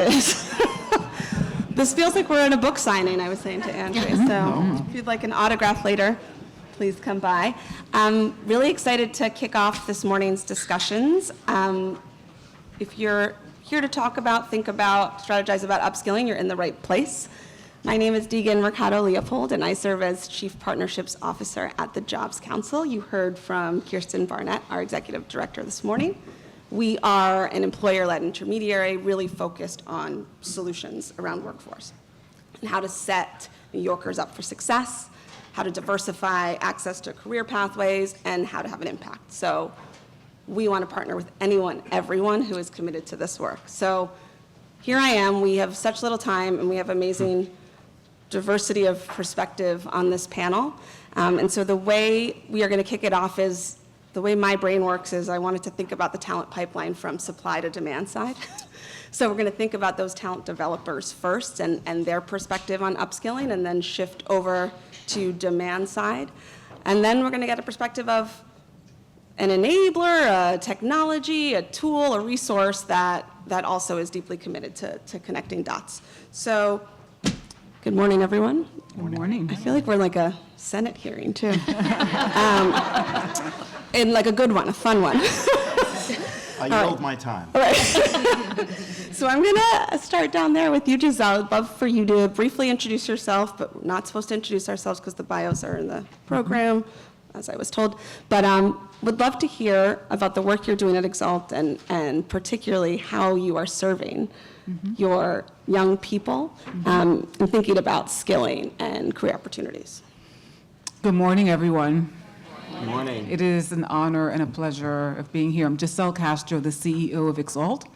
This feels like we're in a book signing, I was saying to Angie. So if you'd like an autograph later, please come by. I'm really excited to kick off this morning's discussions. If you're here to talk about, think about, strategize about upskilling, you're in the right place. My name is Degan Leopold, and I serve as Chief Partnerships Officer at the Jobs Council. You heard from Kirsten Barnett, our Executive Director, this morning. We are an employer-led intermediary really focused on solutions around workforce and how to set New Yorkers up for success, how to diversify access to career pathways, and how to have an impact. So we want to partner with anyone, everyone who is committed to this work. So here I am. We have such little time, and we have amazing diversity of perspective on this panel. And so the way we are going to kick it off is, the way my brain works is I wanted to think about the talent pipeline from supply to demand side. So we're going to think about those talent developers first and their perspective on upskilling, and then shift over to demand side. And then we're going to get a perspective of an enabler, a technology, a tool, a resource that also is deeply committed to connecting dots. So good morning, everyone. Good morning. I feel like we're in like a Senate hearing, too. And like a good one, a fun one. I yield my time. All right. So I'm going to start down there with you, Gisele. I'd love for you to briefly introduce yourself, but we're not supposed to introduce ourselves because the bios are in the program, as I was told. But would love to hear about the work you're doing at Exalt, and particularly how you are serving your young people and thinking about skilling and career opportunities. Good morning, everyone. Good morning. It is an honor and a pleasure of being here. I'm Gisele Castro, the CEO of Exalt.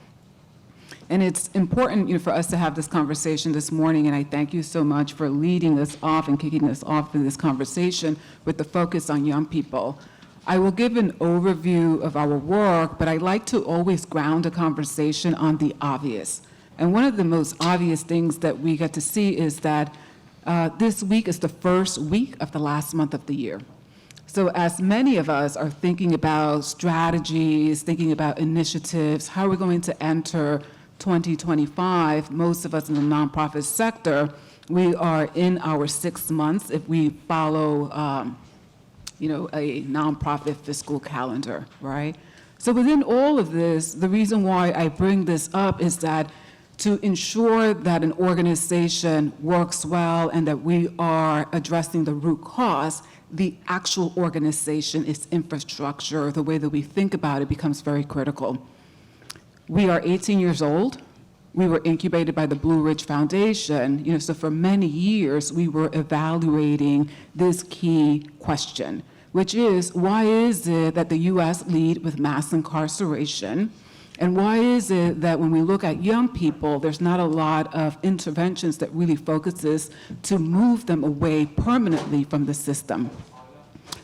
And it's important, for us to have this conversation this morning, and I thank you so much for leading us off and kicking us off in this conversation with the focus on young people. I will give an overview of our work, but I like to always ground a conversation on the obvious. And one of the most obvious things that we get to see is that this week is the first week of the last month of the year. So as many of us are thinking about strategies, thinking about initiatives, how we're going to enter 2025, most of us in the nonprofit sector, we are in our 6 months if we follow a nonprofit fiscal calendar, right? So within all of this, the reason why I bring this up is that to ensure that an organization works well and that we are addressing the root cause, the actual organization, its infrastructure, the way that we think about it becomes very critical. We are 18 years old. We were incubated by the Blue Ridge Foundation. So for many years, we were evaluating this key question, which is, why is it that the U.S. lead with mass incarceration? And why is it that when we look at young people, there's not a lot of interventions that really focuses to move them away permanently from the system?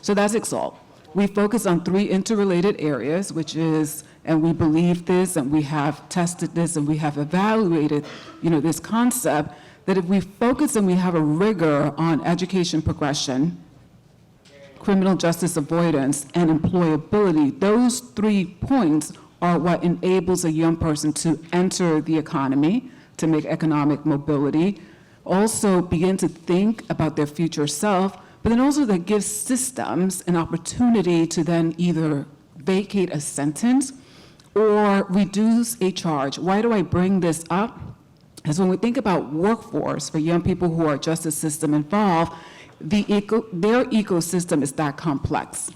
So that's Exalt. We focus on 3 interrelated areas, which is, and we believe this, and we have tested this, and we have evaluated, this concept, that if we focus and we have a rigor on education progression, criminal justice avoidance, and employability, those 3 points are what enables a young person to enter the economy, to make economic mobility, also begin to think about their future self, but then also that gives systems an opportunity to then either vacate a sentence or reduce a charge. Why do I bring this up? Because when we think about workforce for young people who are justice system involved, their ecosystem is that complex.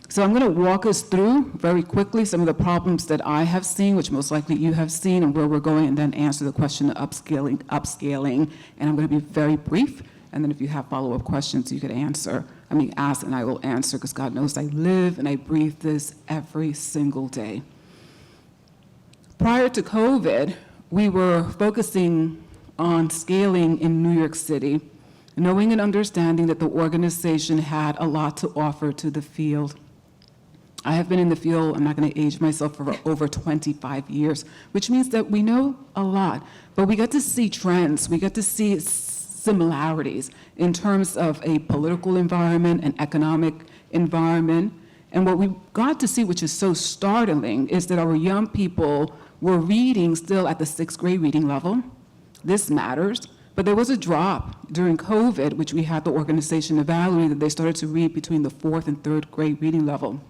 So I'm going to walk us through very quickly some of the problems that I have seen, which most likely you have seen, and where we're going, and then answer the question of upscaling. And I'm going to be very brief, and then if you have follow-up questions, you could ask, and I will answer, because God knows I live and I breathe this every single day. Prior to COVID, we were focusing on scaling in New York City, knowing and understanding that the organization had a lot to offer to the field. I have been in the field, I'm not going to age myself, for over 25 years, which means that we know a lot, but we get to see trends, we get to see similarities in terms of a political environment, an economic environment, and what we got to see, which is so startling, is that our young people were reading still at the 6th grade reading level. This matters. But there was a drop during COVID, which we had the organization evaluate, that they started to read between the 4th and 3rd grade reading level.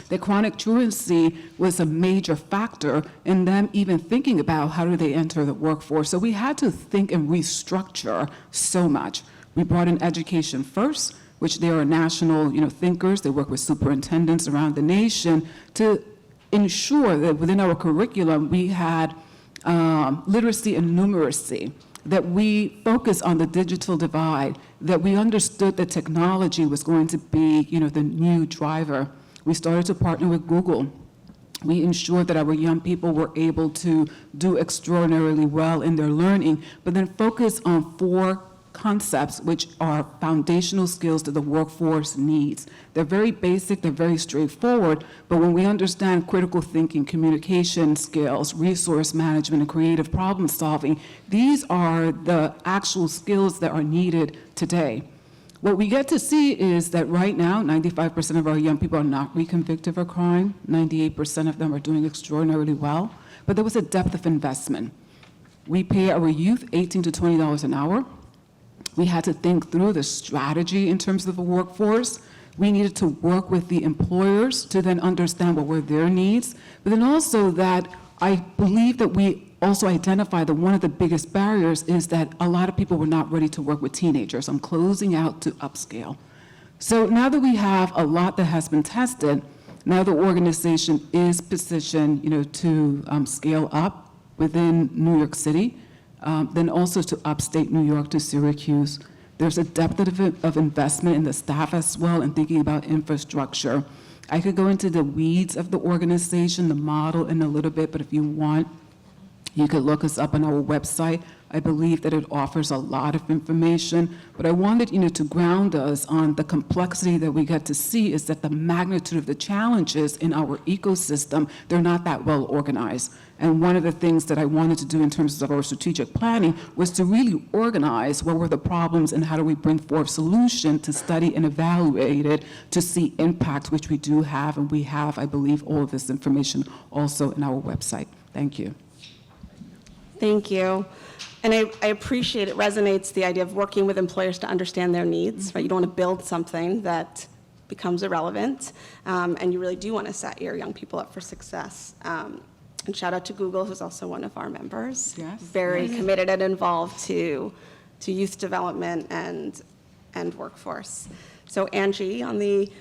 The chronic truancy was a major factor in them even thinking about how do they enter the workforce. So we had to think and restructure so much. We brought in education first, which they are national, thinkers. They work with superintendents around the nation to ensure that within our curriculum we had literacy and numeracy, that we focus on the digital divide, that we understood that technology was going to be, the new driver. We started to partner with Google. We ensured that our young people were able to do extraordinarily well in their learning, but then focus on 4 concepts which are foundational skills that the workforce needs. They're very basic, they're very straightforward, but when we understand critical thinking, communication skills, resource management, and creative problem solving, these are the actual skills that are needed today. What we get to see is that right now, 95% of our young people are not reconvicted for crime. 98% of them are doing extraordinarily well. But there was a depth of investment. We pay our youth $18 to $20 an hour. We had to think through the strategy in terms of the workforce. We needed to work with the employers to then understand what were their needs. But then also that I believe that we also identify that one of the biggest barriers is that a lot of people were not ready to work with teenagers. I'm closing out to upscale. So now that we have a lot that has been tested, now the organization is positioned, to scale up within New York City, then also to upstate New York, to Syracuse. There's a depth of investment in the staff as well, and thinking about infrastructure. I could go into the weeds of the organization, the model in a little bit, but if you want, you could look us up on our website. I believe that it offers a lot of information, but I wanted, to ground us on the complexity that we get to see is that the magnitude of the challenges in our ecosystem, they're not that well organized. And one of the things that I wanted to do in terms of our strategic planning was to really organize what were the problems and how do we bring forth solution to study and evaluate it to see impact, which we do have, and we have, I believe, all of this information also in our website. Thank you. Thank you. And I appreciate it resonates the idea of working with employers to understand their needs, right? You don't want to build something that becomes irrelevant, and you really do want to set your young people up for success. And shout out to Google, who's also one of our members. Yes. Very committed and involved to youth development and workforce. So Angie, on the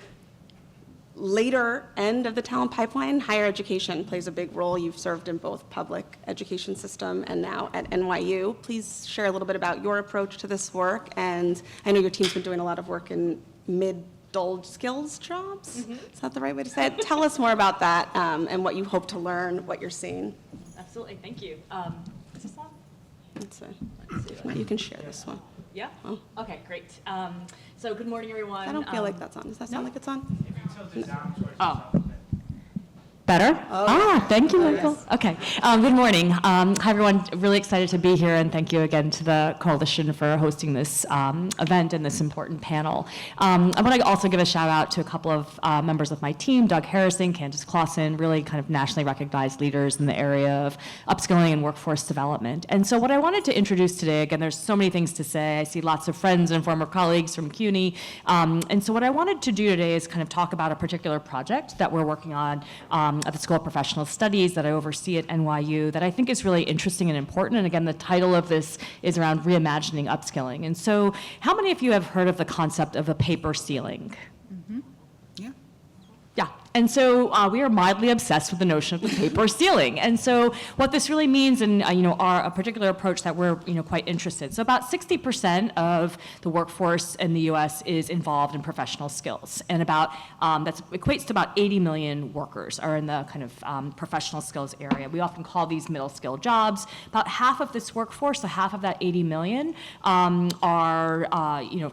later end of the talent pipeline, higher education plays a big role. You've served in both public education system and now at NYU. Please share a little bit about your approach to this work. And I know your team's been doing a lot of work in mid-dull skills jobs. Mm-hmm. Is that the right way to say it? Tell us more about that and what you hope to learn, what you're seeing. Absolutely, thank you. Is this on? Let's see. If not, you can share this one. Yeah? Oh. Okay, great. So good morning, everyone. I don't feel like that's on. Does that sound like it's on? Oh. Better? Oh, thank you, Michael. Yes. Okay. Good morning. Hi, everyone. Really excited to be here, and thank you again to the Coalition for hosting this event and this important panel. I want to also give a shout out to a couple of members of my team, Doug Harrison, Candace Clausen, really kind of nationally recognized leaders in the area of upskilling and workforce development. And so what I wanted to introduce today, again, there's so many things to say. I see lots of friends and former colleagues from CUNY. And so what I wanted to do today is kind of talk about a particular project that we're working on at the School of Professional Studies that I oversee at NYU that I think is really interesting and important. And again, the title of this is around reimagining upskilling. And so how many of you have heard of the concept of a paper ceiling? Mm-hmm. Yeah. Yeah, and so we are mildly obsessed with the notion of the paper ceiling. And so what this really means, and a particular approach that we're quite interested. So about 60% of the workforce in the U.S. is involved in professional skills, and about that equates to about 80 million workers are in the kind of professional skills area. We often call these middle skill jobs. About half of this workforce, so half of that 80 million, are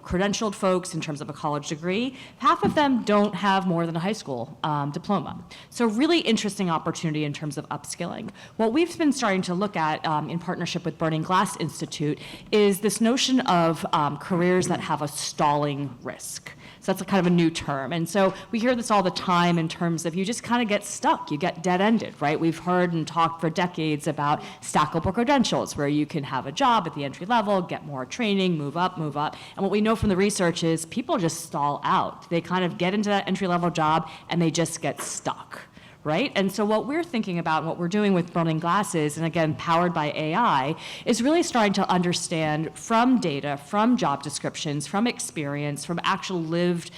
credentialed folks in terms of a college degree. Half of them don't have more than a high school diploma. So really interesting opportunity in terms of upskilling. What we've been starting to look at in partnership with Burning Glass Institute is this notion of careers that have a stalling risk. So that's a kind of a new term. And so we hear this all the time in terms of you just kind of get stuck, you get dead-ended, right? We've heard and talked for decades about stackable credentials, where you can have a job at the entry level, get more training, move up. And what we know from the research is people just stall out. They kind of get into that entry-level job and they just get stuck. Right? And so what we're thinking about and what we're doing with Burning Glasses, and again, powered by AI, is really starting to understand from data, from job descriptions, from experience, from actual lived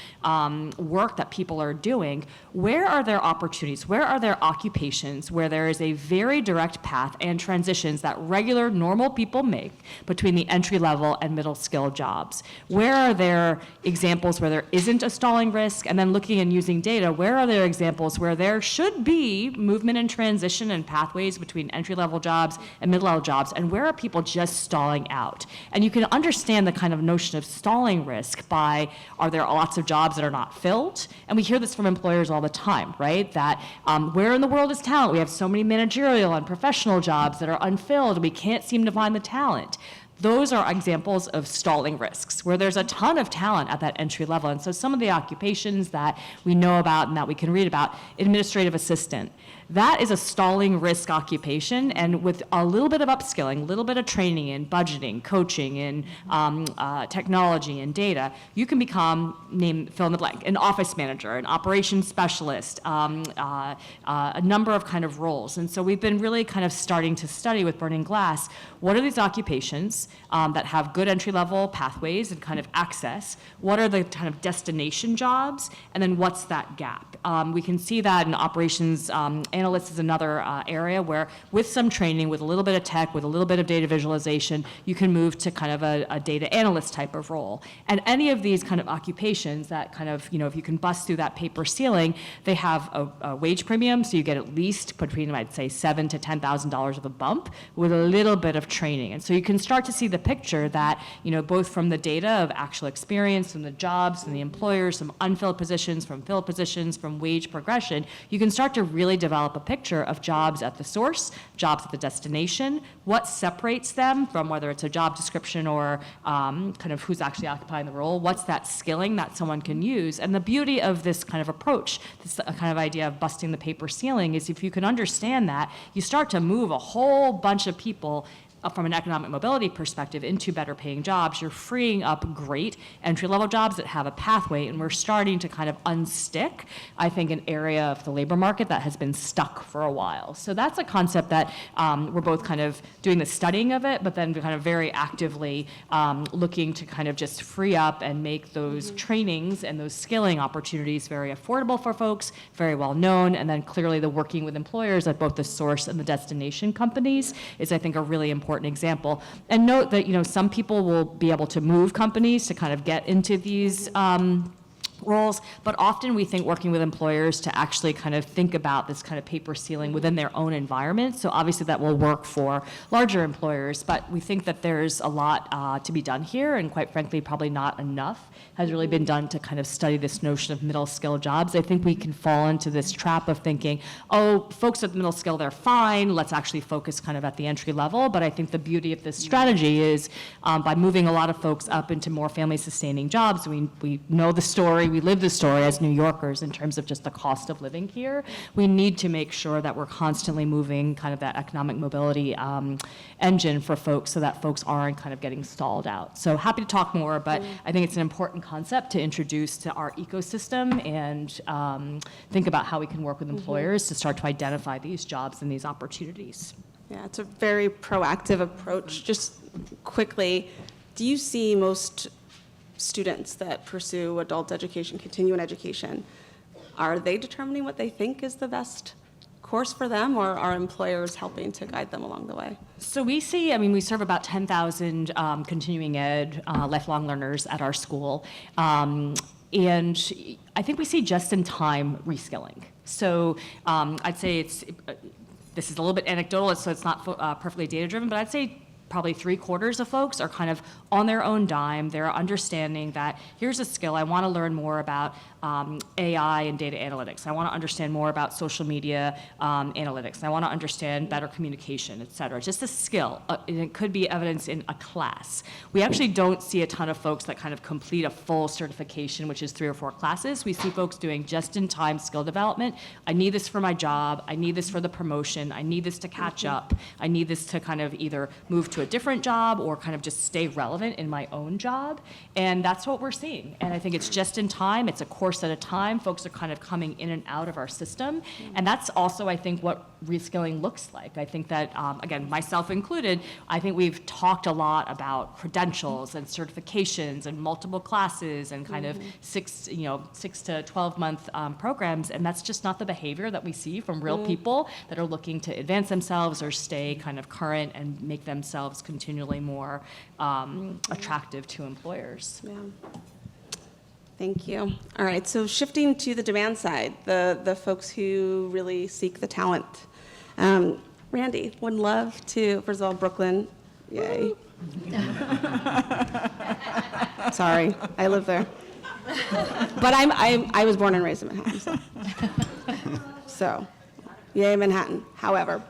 work that people are doing, where are there opportunities, where are there occupations where there is a very direct path and transitions that regular, normal people make between the entry level and middle skill jobs? Where are there examples where there isn't a stalling risk? And then looking and using data, where are there examples where there should be movement and transition and pathways between entry-level jobs and mid-level jobs, and where are people just stalling out? And you can understand the kind of notion of stalling risk by, are there lots of jobs that are not filled? And we hear this from employers all the time, right? That where in the world is talent? We have so many managerial and professional jobs that are unfilled, and we can't seem to find the talent. Those are examples of stalling risks, where there's a ton of talent at that entry level. And so some of the occupations that we know about and that we can read about, administrative assistant, that is a stalling risk occupation, and with a little bit of upskilling, a little bit of training in budgeting, coaching, in technology and data, you can become, fill in the blank, an office manager, an operations specialist, a number of kind of roles. And so we've been really kind of starting to study with Burning Glass, what are these occupations that have good entry-level pathways and kind of access? What are the kind of destination jobs? And then what's that gap? We can see that in operations analysts is another area where with some training, with a little bit of tech, with a little bit of data visualization, you can move to kind of a data analyst type of role. And any of these kind of occupations that kind of, if you can bust through that paper ceiling, they have a wage premium, so you get at least between, I'd say, $7,000 to $10,000 of a bump with a little bit of training. And so you can start to see the picture that, both from the data of actual experience, from the jobs, from the employers, from unfilled positions, from filled positions, from wage progression, you can start to really develop a picture of jobs at the source, jobs at the destination, what separates them from whether it's a job description or kind of who's actually occupying the role, what's that skilling that someone can use. And the beauty of this kind of approach, this kind of idea of busting the paper ceiling, is if you can understand that, you start to move a whole bunch of people from an economic mobility perspective into better paying jobs. You're freeing up great entry-level jobs that have a pathway, and we're starting to kind of unstick, I think, an area of the labor market that has been stuck for a while. So that's a concept that we're both kind of doing the studying of it, but then kind of very actively looking to kind of just free up and make those trainings and those skilling opportunities very affordable for folks, very well known, and then clearly the working with employers at both the source and the destination companies is, I think, a really important example. And note that, some people will be able to move companies to kind of get into these roles, but often we think working with employers to actually kind of think about this kind of paper ceiling within their own environment. So obviously that will work for larger employers, but we think that there's a lot to be done here, and quite frankly, probably not enough has really been done to kind of study this notion of middle skill jobs. I think we can fall into this trap of thinking, folks at the middle skill, they're fine, let's actually focus kind of at the entry level. But I think the beauty of this strategy is by moving a lot of folks up into more family sustaining jobs, we know the story, we live the story as New Yorkers in terms of just the cost of living here. We need to make sure that we're constantly moving kind of that economic mobility engine for folks so that folks aren't kind of getting stalled out. So happy to talk more, but I think it's an important concept to introduce to our ecosystem and think about how we can work with employers to start to identify these jobs and these opportunities. Yeah, it's a very proactive approach. Just quickly, do you see most students that pursue adult education, continuing education, are they determining what they think is the best course for them, or are employers helping to guide them along the way? So we see, we serve about 10,000 continuing ed lifelong learners at our school. And I think we see just-in-time reskilling. So I'd say this is a little bit anecdotal, so it's not perfectly data-driven, but I'd say probably 3/4 of folks are kind of on their own dime. They're understanding that here's a skill I want to learn more about. AI and data analytics. I want to understand more about social media analytics. I want to understand better communication, et cetera. Just a skill. And it could be evidence in a class. We actually don't see a ton of folks that kind of complete a full certification, which is 3 or 4 classes. We see folks doing just-in-time skill development. I need this for my job. I need this for the promotion. I need this to catch up. I need this to kind of either move to a different job or kind of just stay relevant in my own job. And that's what we're seeing. And I think it's just in time. It's a course at a time. Folks are kind of coming in and out of our system. And that's also, I think, what reskilling looks like. I think that, again, myself included, I think we've talked a lot about credentials and certifications and multiple classes and kind of 6 to 12-month programs. And that's just not the behavior that we see from real people that are looking to advance themselves or stay kind of current and make themselves continually more attractive to employers. Yeah. Thank you. All right, so shifting to the demand side, the folks who really seek the talent. Randy, would love to, first of all, Brooklyn, yay. Sorry, I live there. But I was born and raised in Manhattan, so yay Manhattan. However,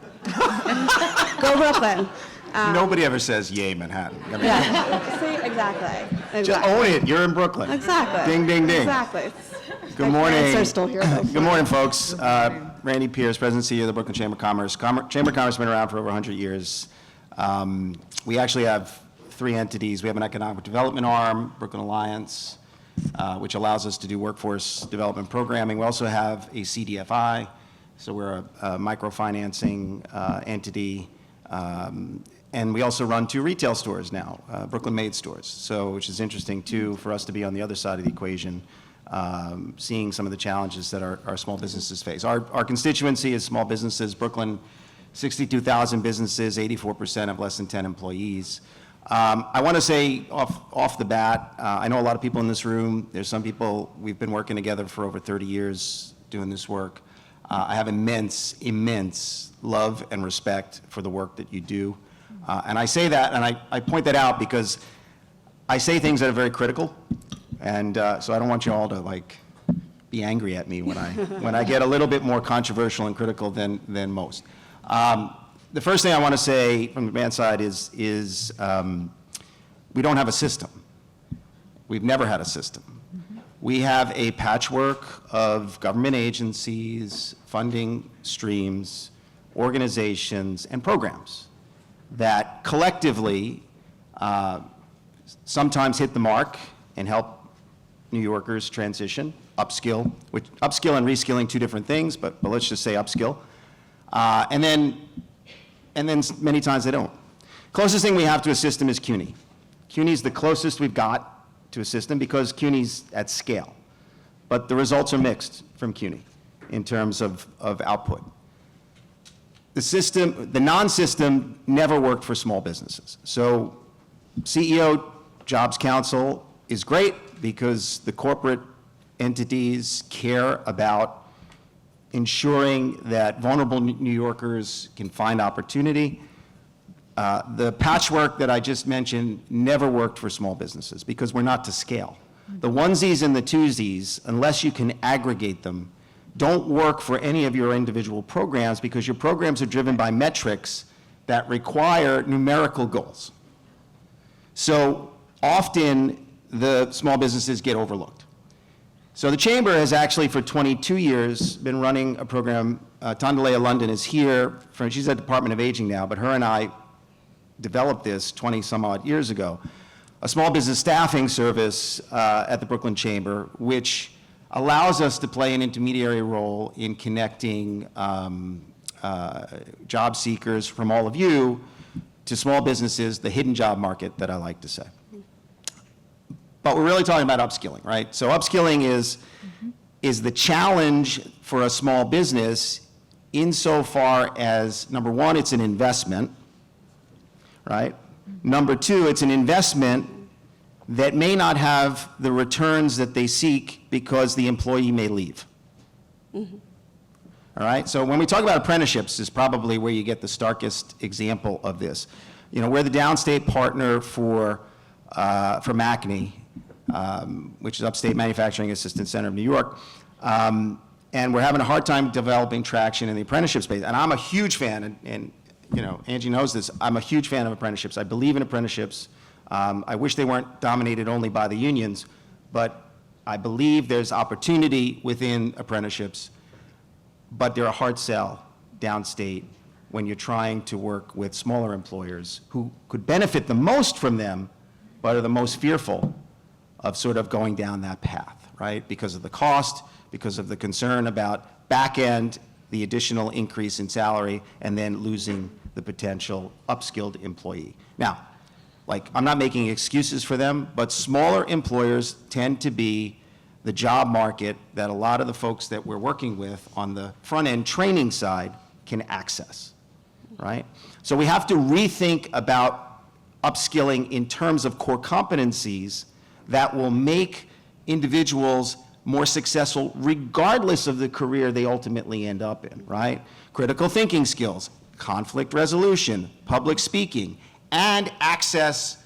go Brooklyn. Nobody ever says yay Manhattan. I mean, Yeah, see, exactly. just own it. You're in Brooklyn. Exactly. Ding, ding, ding. Exactly. Good My morning. parents are still here, though. Good morning, folks. Randy Pierce, President and CEO of the Brooklyn Chamber of Commerce. Chamber of Commerce has been around for over 100 years. We actually have 3 entities. We have an economic development arm, Brooklyn Alliance, which allows us to do workforce development programming. We also have a CDFI, so we're a microfinancing entity. And we also run 2 retail stores now, Brooklyn Made stores, so which is interesting too for us to be on the other side of the equation, seeing some of the challenges that our small businesses face. Our constituency is small businesses. Brooklyn, 62,000 businesses, 84% have less than 10 employees. I want to say off the bat, I know a lot of people in this room. There's some people, we've been working together for over 30 years doing this work. I have immense love and respect for the work that you do. And I say that, and I point that out because I say things that are very critical, and so I don't want you all to like be angry at me when I get a little bit more controversial and critical than most. The first thing I want to say from the demand side is we don't have a system. We've never had a system. We have a patchwork of government agencies, funding streams, organizations, and programs that collectively sometimes hit the mark and help New Yorkers transition, upskill and reskilling, 2 different things, but let's just say upskill. And then many times they don't. Closest thing we have to a system is CUNY. CUNY's the closest we've got to a system because CUNY's at scale. But the results are mixed from CUNY in terms of output. The non-system never worked for small businesses. So CEO Jobs Council is great because the corporate entities care about ensuring that vulnerable New Yorkers can find opportunity. The patchwork that I just mentioned never worked for small businesses because we're not to scale. The onesies and the twosies, unless you can aggregate them, don't work for any of your individual programs because your programs are driven by metrics that require numerical goals. So often the small businesses get overlooked. So the Chamber has actually for 22 years been running a program. Tondalea London is here, she's at the Department of Aging now, but her and I developed this 20 some odd years ago, a small business staffing service at the Brooklyn Chamber, which allows us to play an intermediary role in connecting job seekers from all of you to small businesses, the hidden job market that I like to say. But we're really talking about upskilling, right? So upskilling is the challenge for a small business insofar as, number one, it's an investment, right? Number 2, it's an investment that may not have the returns that they seek because the employee may leave. All right, so when we talk about apprenticeships is probably where you get the starkest example of this. You know, we're the downstate partner for MACNY, which is Upstate Manufacturing Assistance Center of New York. And we're having a hard time developing traction in the apprenticeship space. And I'm a huge fan, and Angie knows this, I'm a huge fan of apprenticeships. I believe in apprenticeships. I wish they weren't dominated only by the unions, but I believe there's opportunity within apprenticeships, but they're a hard sell downstate when you're trying to work with smaller employers who could benefit the most from them, but are the most fearful of sort of going down that path, right? Because of the cost, because of the concern about back end, the additional increase in salary, and then losing the potential upskilled employee. Now, I'm not making excuses for them, but smaller employers tend to be the job market that a lot of the folks that we're working with on the front end training side can access, right? So we have to rethink about upskilling in terms of core competencies that will make individuals more successful regardless of the career they ultimately end up in, right? Critical thinking skills, conflict resolution, public speaking, and access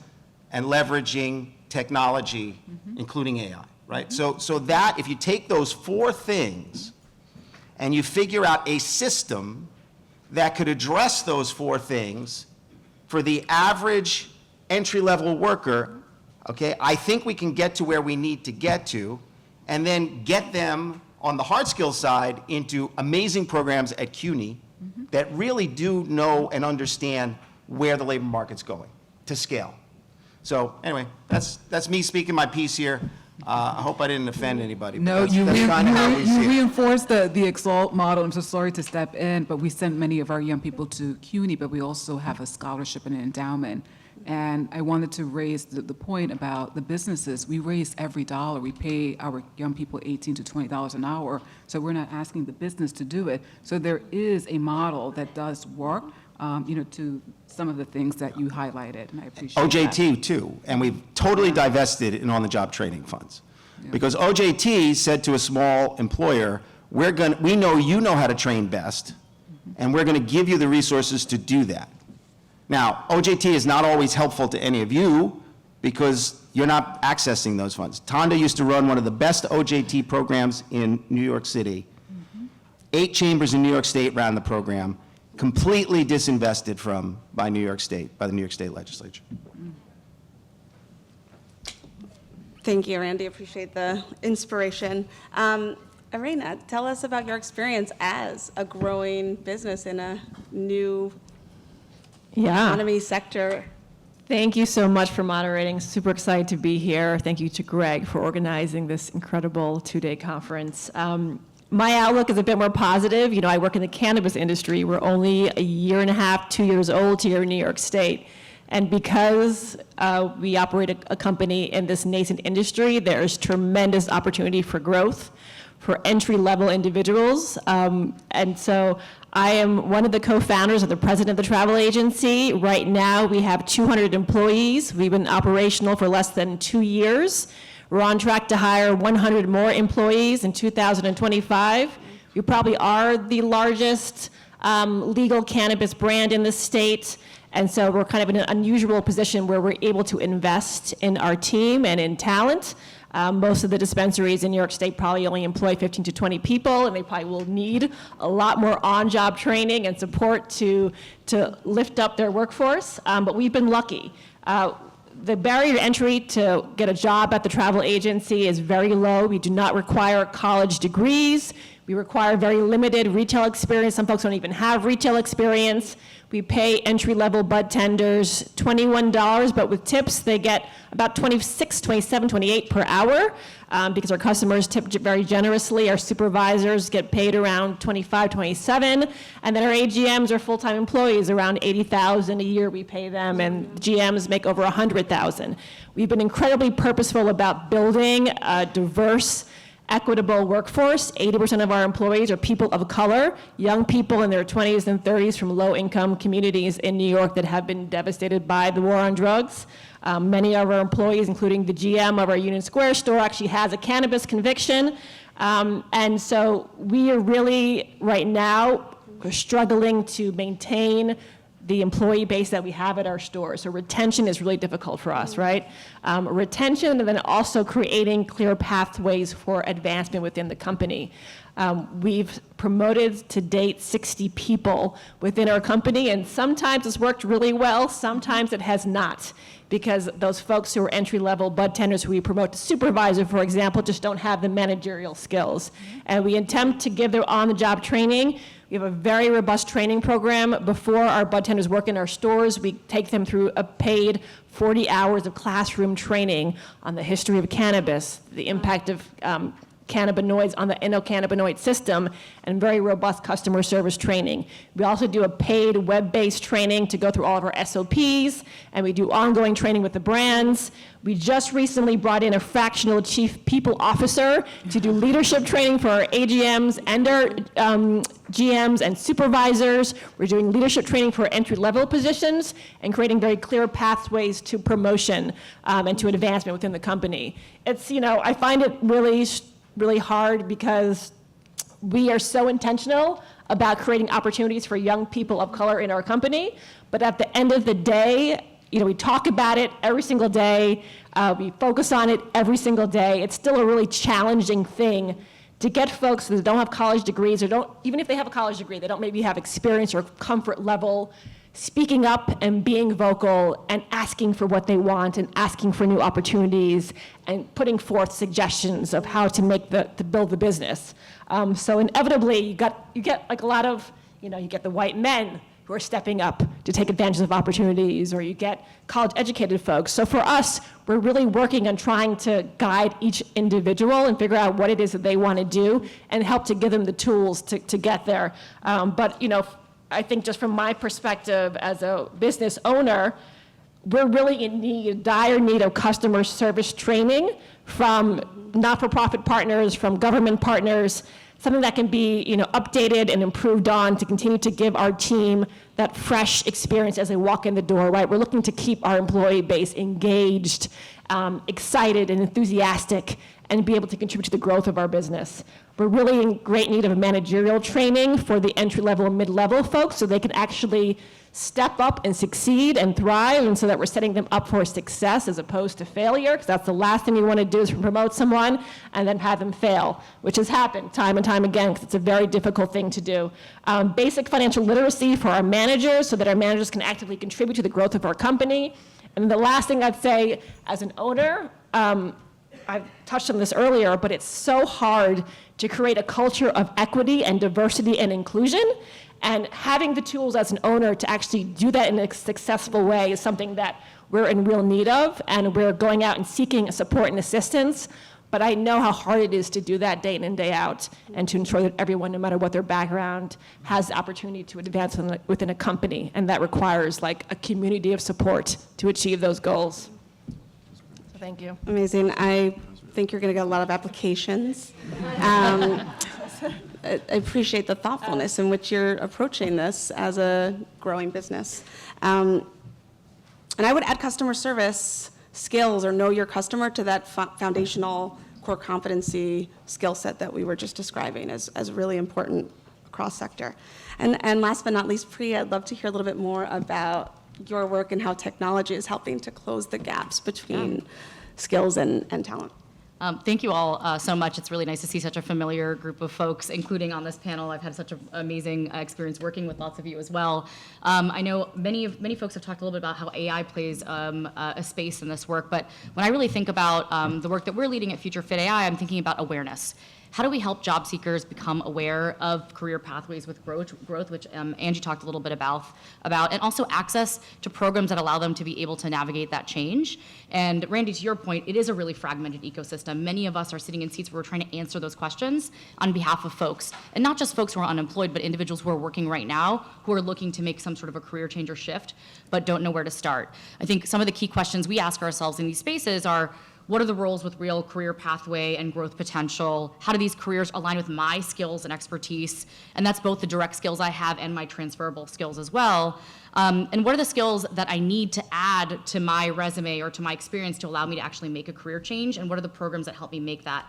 and leveraging technology, including AI, right? So that, if you take those 4 things and you figure out a system that could address those 4 things for the average entry-level worker, okay, I think we can get to where we need to get to, and then get them on the hard skills side into amazing programs at CUNY that really do know and understand where the labor market's going to scale. So anyway, that's me speaking my piece here. I hope I didn't offend anybody. No, you reinforced the exalt model. I'm so sorry to step in, but we send many of our young people to CUNY, but we also have a scholarship and an endowment. And I wanted to raise the point about the businesses. We raise every dollar. We pay our young people $18 to $20 an hour, so we're not asking the business to do it. So there is a model that does work, to some of the things that you highlighted, and I appreciate OJT that. too, and we've totally divested in on-the-job training funds. Yeah. Because OJT said to a small employer, we know you know how to train best, and we're going to give you the resources to do that. Now, OJT is not always helpful to any of you because you're not accessing those funds. Tonda used to run one of the best OJT programs in New York City. 8 chambers in New York State ran the program, completely disinvested by the New York State legislature. Thank you, Randy. Appreciate the inspiration. Arana, tell us about your experience as a growing business in a new economy sector. Thank you so much for moderating. Super excited to be here. Thank you to Greg for organizing this incredible 2-day conference. My outlook is a bit more positive. I work in the cannabis industry. We're only a year and a half, 2 years old here in New York State. And because we operate a company in this nascent industry, there's tremendous opportunity for growth for entry-level individuals. And so I am one of the co-founders of the president of the travel agency. Right now, we have 200 employees. We've been operational for less than 2 years. We're on track to hire 100 more employees in 2025. We probably are the largest legal cannabis brand in the state. And so we're kind of in an unusual position where we're able to invest in our team and in talent. Most of the dispensaries in New York State probably only employ 15 to 20 people, and they probably will need a lot more on-job training and support to lift up their workforce. But we've been lucky. The barrier to entry to get a job at the travel agency is very low. We do not require college degrees. We require very limited retail experience. Some folks don't even have retail experience. We pay entry-level bud tenders $21, but with tips, they get about $26, $27, $28 per hour because our customers tip very generously. Our supervisors get paid around $25, $27, and then our AGMs are full-time employees, around $80,000 a year we pay them, and GMs make over $100,000. We've been incredibly purposeful about building a diverse, equitable workforce. 80% of our employees are people of color, young people in their 20s and 30s from low-income communities in New York that have been devastated by the war on drugs. Many of our employees, including the GM of our Union Square store, actually has a cannabis conviction. And so we are really, right now, struggling to maintain the employee base that we have at our stores. So retention is really difficult for us, right? Retention, and then also creating clear pathways for advancement within the company. We've promoted to date 60 people within our company, and sometimes it's worked really well, sometimes it has not, because those folks who are entry-level bud tenders who we promote to supervisor, for example, just don't have the managerial skills. And we attempt to give their on-the-job training. We have a very robust training program. Before our bud tenders work in our stores, we take them through a paid 40 hours of classroom training on the history of cannabis, the impact of cannabinoids on the endocannabinoid system, and very robust customer service training. We also do a paid web-based training to go through all of our SOPs, and we do ongoing training with the brands. We just recently brought in a fractional chief people officer to do leadership training for our AGMs and our GMs and supervisors. We're doing leadership training for entry-level positions and creating very clear pathways to promotion and to advancement within the company. It's, I find it really hard because we are so intentional about creating opportunities for young people of color in our company, but at the end of the day, we talk about it every single day, we focus on it every single day. It's still a really challenging thing to get folks that don't have college degrees, or even if they have a college degree, they don't maybe have experience or comfort level speaking up and being vocal and asking for what they want and asking for new opportunities and putting forth suggestions of how to build the business. So inevitably, you get like a lot of, you get the white men who are stepping up to take advantage of opportunities, or you get college-educated folks. So for us, we're really working on trying to guide each individual and figure out what it is that they want to do and help to give them the tools to get there. But I think just from my perspective as a business owner, we're really in dire need of customer service training from not-for-profit partners, from government partners, something that can be updated and improved on to continue to give our team that fresh experience as they walk in the door, right? We're looking to keep our employee base engaged, excited, and enthusiastic, and be able to contribute to the growth of our business. We're really in great need of managerial training for the entry-level and mid-level folks so they can actually step up and succeed and thrive, and so that we're setting them up for success as opposed to failure, because that's the last thing you want to do is promote someone and then have them fail, which has happened time and time again because it's a very difficult thing to do. Basic financial literacy for our managers so that our managers can actively contribute to the growth of our company. And the last thing I'd say as an owner, I've touched on this earlier, but it's so hard to create a culture of equity and diversity and inclusion. And having the tools as an owner to actually do that in a successful way is something that we're in real need of, and we're going out and seeking support and assistance. But I know how hard it is to do that day in and day out, and to ensure that everyone, no matter what their background, has the opportunity to advance within a company. And that requires like a community of support to achieve those goals. So thank you. Amazing. I think you're going to get a lot of applications. I appreciate the thoughtfulness in which you're approaching this as a growing business. And I would add customer service skills or know your customer to that foundational core competency skill set that we were just describing as really important across sector. And last but not least, Priya, I'd love to hear a little bit more about your work and how technology is helping to close the gaps between skills and talent. Thank you all so much. It's really nice to see such a familiar group of folks, including on this panel. I've had such an amazing experience working with lots of you as well. I know many folks have talked a little bit about how AI plays a space in this work, but when I really think about the work that we're leading at Future Fit AI, I'm thinking about awareness. How do we help job seekers become aware of career pathways with growth, which Angie talked a little bit about, and also access to programs that allow them to be able to navigate that change. And Randy, to your point, it is a really fragmented ecosystem. Many of us are sitting in seats where we're trying to answer those questions on behalf of folks, and not just folks who are unemployed, but individuals who are working right now, who are looking to make some sort of a career change or shift, but don't know where to start. I think some of the key questions we ask ourselves in these spaces are, what are the roles with real career pathway and growth potential? How do these careers align with my skills and expertise? And that's both the direct skills I have and my transferable skills as well. And what are the skills that I need to add to my resume or to my experience to allow me to actually make a career change? And what are the programs that help me make that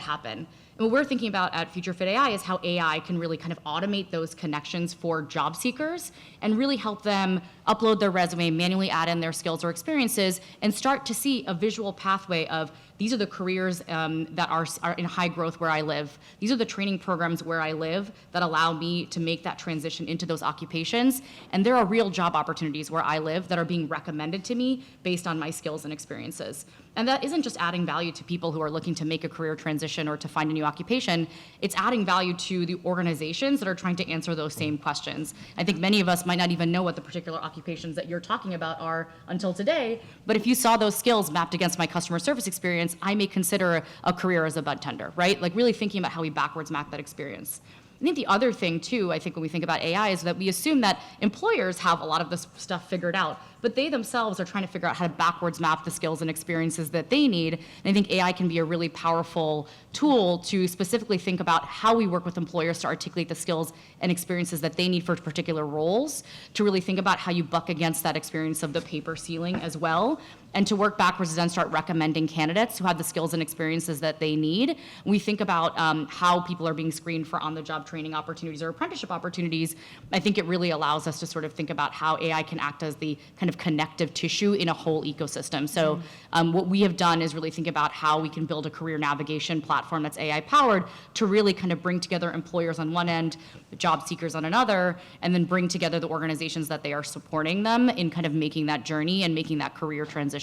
happen? And what we're thinking about at Future Fit AI is how AI can really kind of automate those connections for job seekers and really help them upload their resume, manually add in their skills or experiences, and start to see a visual pathway of these are the careers that are in high growth where I live. These are the training programs where I live that allow me to make that transition into those occupations. And there are real job opportunities where I live that are being recommended to me based on my skills and experiences. And that isn't just adding value to people who are looking to make a career transition or to find a new occupation. It's adding value to the organizations that are trying to answer those same questions. I think many of us might not even know what the particular occupations that you're talking about are until today, but if you saw those skills mapped against my customer service experience, I may consider a career as a bud tender, right? Like really thinking about how we backwards map that experience. I think the other thing too, I think when we think about AI is that we assume that employers have a lot of this stuff figured out, but they themselves are trying to figure out how to backwards map the skills and experiences that they need. And I think AI can be a really powerful tool to specifically think about how we work with employers to articulate the skills and experiences that they need for particular roles, to really think about how you buck against that experience of the paper ceiling as well, and to work backwards and then start recommending candidates who have the skills and experiences that they need. When we think about how people are being screened for on-the-job training opportunities or apprenticeship opportunities, I think it really allows us to sort of think about how AI can act as the kind of connective tissue in a whole ecosystem. So what we have done is really think about how we can build a career navigation platform that's AI powered to really kind of bring together employers on one end, job seekers on another, and then bring together the organizations that they are supporting them in kind of making that journey and making that career transition.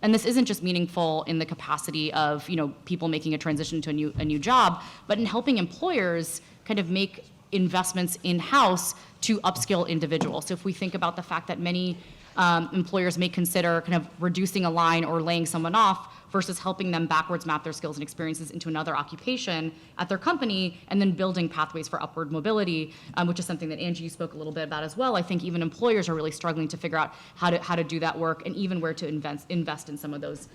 And this isn't just meaningful in the capacity of, you know, people making a transition to a new job, but in helping employers kind of make investments in-house to upskill individuals. So if we think about the fact that many employers may consider kind of reducing a line or laying someone off versus helping them backwards map their skills and experiences into another occupation at their company, and then building pathways for upward mobility, which is something that Angie spoke a little bit about as well. I think even employers are really struggling to figure out how to do that work, and even where to invest in some of those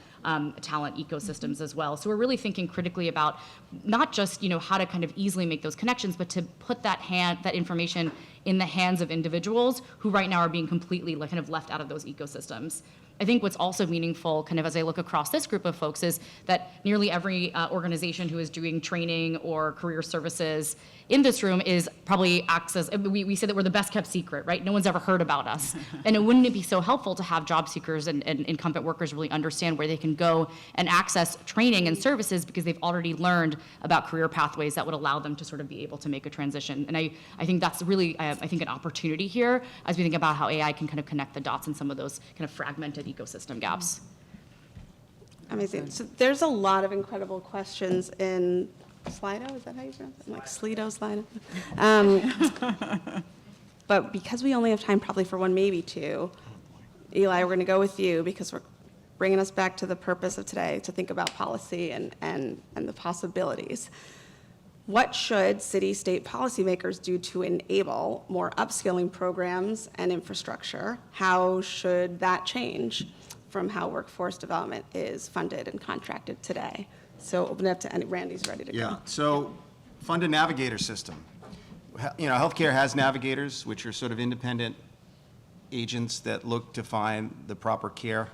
talent ecosystems as well. So we're really thinking critically about not just, you know, how to kind of easily make those connections, but to put that information in the hands of individuals who right now are being completely kind of left out of those ecosystems. I think what's also meaningful, kind of as I look across this group of folks, is that nearly every organization who is doing training or career services in this room is probably acts as, we say that we're the best kept secret, right? No one's ever heard about us. And wouldn't it be so helpful to have job seekers and incumbent workers really understand where they can go and access training and services because they've already learned about career pathways that would allow them to sort of be able to make a transition. And I think that's really, I think, an opportunity here as we think about how AI can kind of connect the dots in some of those kind of fragmented ecosystem gaps. Amazing. So there's a lot of incredible questions in Slido, is that how you pronounce it? Like Slido, Slido. But because we only have time probably for one, maybe two, Eli, we're going to go with you because we're bringing us back to the purpose of today, to think about policy and the possibilities. What should city, state policymakers do to enable more upskilling programs and infrastructure? How should that change from how workforce development is funded and contracted today? So open it up to Randy's ready to go. Yeah, so fund a navigator system. You know, healthcare has navigators, which are sort of independent agents that look to find the proper care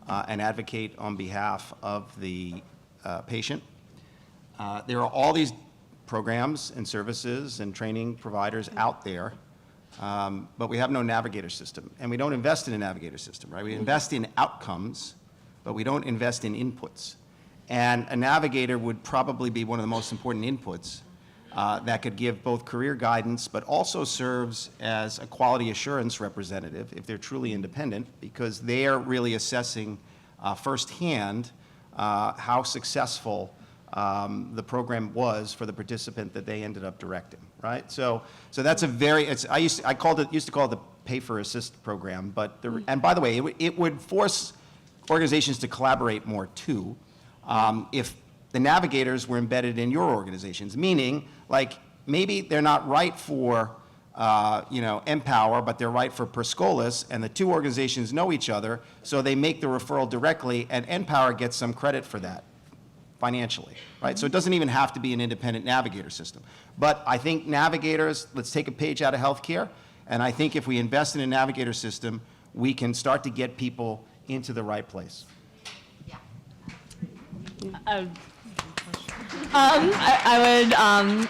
and advocate on behalf of the patient. There are all these programs and services and training providers out there, but we have no navigator system. And we don't invest in a navigator system, right? We invest in outcomes, but we don't invest in inputs. And a navigator would probably be one of the most important inputs that could give both career guidance, but also serves as a quality assurance representative if they're truly independent, because they're really assessing firsthand how successful the program was for the participant that they ended up directing, right? So that's a very, I used to call it the pay for assist program, but and by the way, it would force organizations to collaborate more too. If the navigators were embedded in your organizations, meaning like maybe they're not right for Empower, but they're right for Perscolis, and the two organizations know each other, so they make the referral directly, and Empower gets some credit for that financially, right? So it doesn't even have to be an independent navigator system. But I think navigators, let's take a page out of healthcare, and I think if we invest in a navigator system, we can start to get people into the right place. I would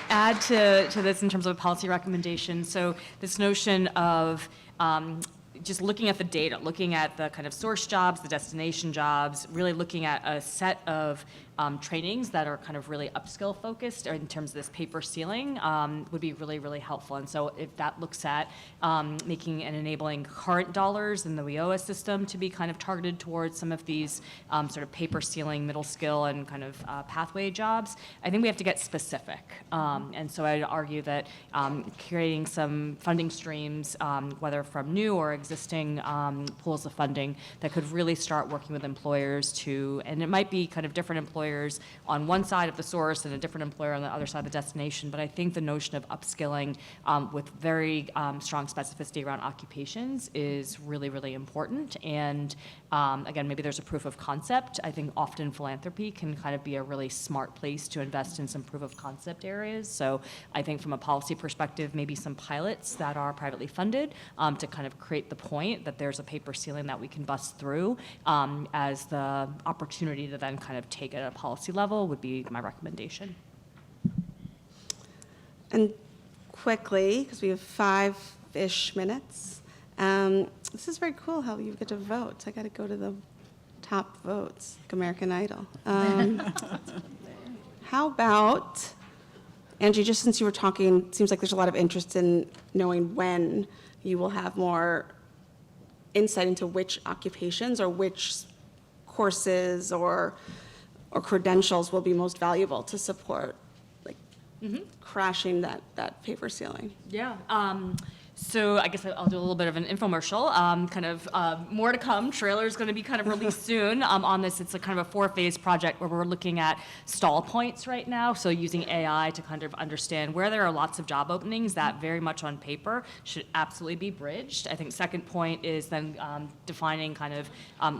add to this in terms of a policy recommendation. So this notion of just looking at the data, looking at the kind of source jobs, the destination jobs, really looking at a set of trainings that are kind of really upskill focused, or in terms of this paper ceiling, would be really, really helpful. And so if that looks at making and enabling current dollars in the WIOA system to be kind of targeted towards some of these sort of paper ceiling, middle skill, and kind of pathway jobs, I think we have to get specific. And so I'd argue that creating some funding streams, whether from new or existing pools of funding, that could really start working with employers to, and it might be kind of different employers on one side of the source and a different employer on the other side of the destination, but I think the notion of upskilling with very strong specificity around occupations is really, really important. And again, maybe there's a proof of concept. I think often philanthropy can kind of be a really smart place to invest in some proof of concept areas. So I think from a policy perspective, maybe some pilots that are privately funded to kind of create the point that there's a paper ceiling that we can bust through as the opportunity to then kind of take it at a policy level would be my recommendation. And quickly, because we have 5-ish minutes, this is very cool how you get to vote. I got to go to the top votes, like American Idol. How about, Angie, just since you were talking, it seems like there's a lot of interest in knowing when you will have more insight into which occupations or which courses or credentials will be most valuable to support, like, crashing that paper ceiling. Yeah. So I guess I'll do a little bit of an infomercial, kind of more to come. Trailer's going to be kind of released soon on this. It's a kind of a 4-phase project where we're looking at stall points right now. So using AI to kind of understand where there are lots of job openings that very much on paper should absolutely be bridged. I think second point is then defining kind of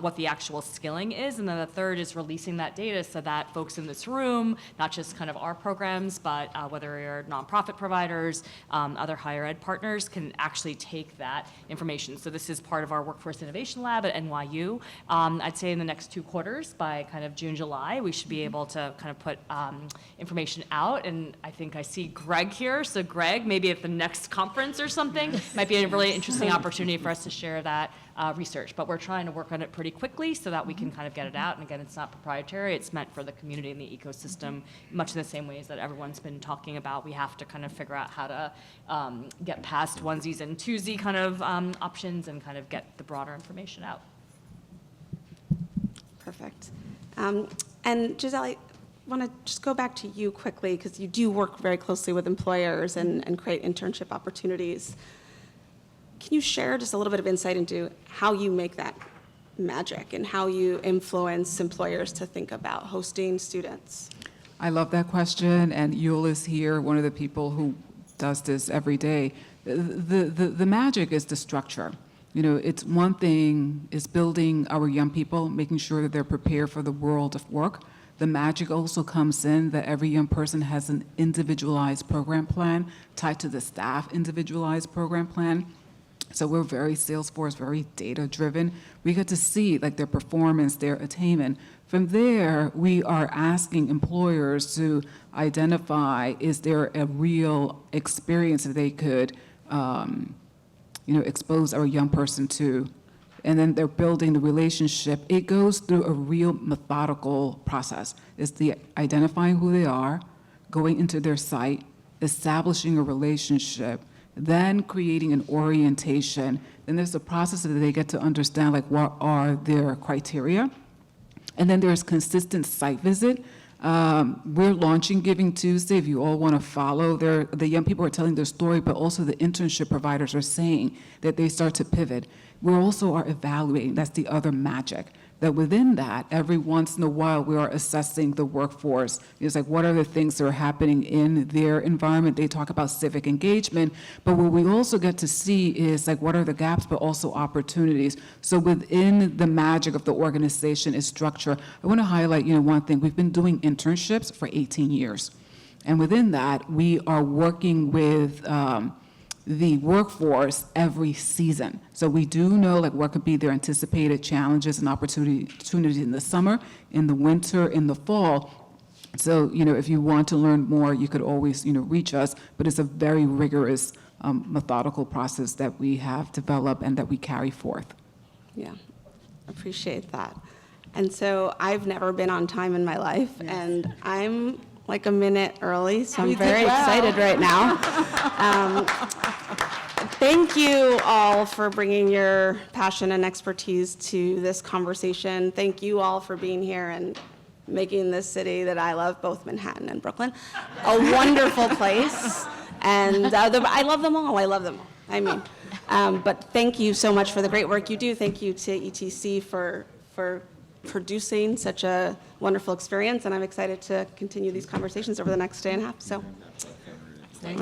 what the actual skilling is. And then the third is releasing that data so that folks in this room, not just kind of our programs, but whether you're nonprofit providers, other higher ed partners, can actually take that information. So this is part of our Workforce Innovation Lab at NYU. I'd say in the next 2 quarters, by kind of June, July, we should be able to kind of put information out. And I think I see Greg here. So Greg, maybe at the next conference or something, might be a really interesting opportunity for us to share that research. But we're trying to work on it pretty quickly so that we can kind of get it out. And again, it's not proprietary. It's meant for the community and the ecosystem, much in the same ways that everyone's been talking about. We have to kind of figure out how to get past onesies and twosies kind of options and kind of get the broader information out. Perfect. And Gisele, I want to just go back to you quickly, because you do work very closely with employers and create internship opportunities. Can you share just a little bit of insight into how you make that magic and how you influence employers to think about hosting students? I love that question, and Yul is here, one of the people who does this every day. The magic is the structure. You know, it's one thing is building our young people, making sure that they're prepared for the world of work. The magic also comes in that every young person has an individualized program plan tied to the staff individualized program plan. So we're very Salesforce, very data-driven. We get to see like their performance, their attainment. From there, we are asking employers to identify, is there a real experience that they could, expose our young person to? And then they're building the relationship. It goes through a real methodical process. It's the identifying who they are, going into their site, establishing a relationship, then creating an orientation. Then there's a process that they get to understand, like, what are their criteria. And then there's consistent site visit. We're launching Giving Tuesday. If you all want to follow, the young people are telling their story, but also the internship providers are saying that they start to pivot. We also are evaluating. That's the other magic. That within that, every once in a while, we are assessing the workforce. It's like, what are the things that are happening in their environment? They talk about civic engagement, but what we also get to see is like, what are the gaps, but also opportunities. So within the magic of the organization is structure. I want to highlight, one thing. We've been doing internships for 18 years. And within that, we are working with the workforce every season. So we do know like what could be their anticipated challenges and opportunities in the summer, in the winter, in the fall. So, if you want to learn more, you could always, reach us, but it's a very rigorous, methodical process that we have developed and that we carry forth. Yeah, appreciate that. And so I've never been on time in my life, and I'm like a minute early, so I'm very excited right now. Thank you all for bringing your passion and expertise to this conversation. Thank you all for being here and making this city that I love, both Manhattan and Brooklyn, a wonderful place. And I love them all. I love them all. I mean, but thank you so much for the great work you do. Thank you to ETC for producing such a wonderful experience, and I'm excited to continue these conversations over the next day and a half. So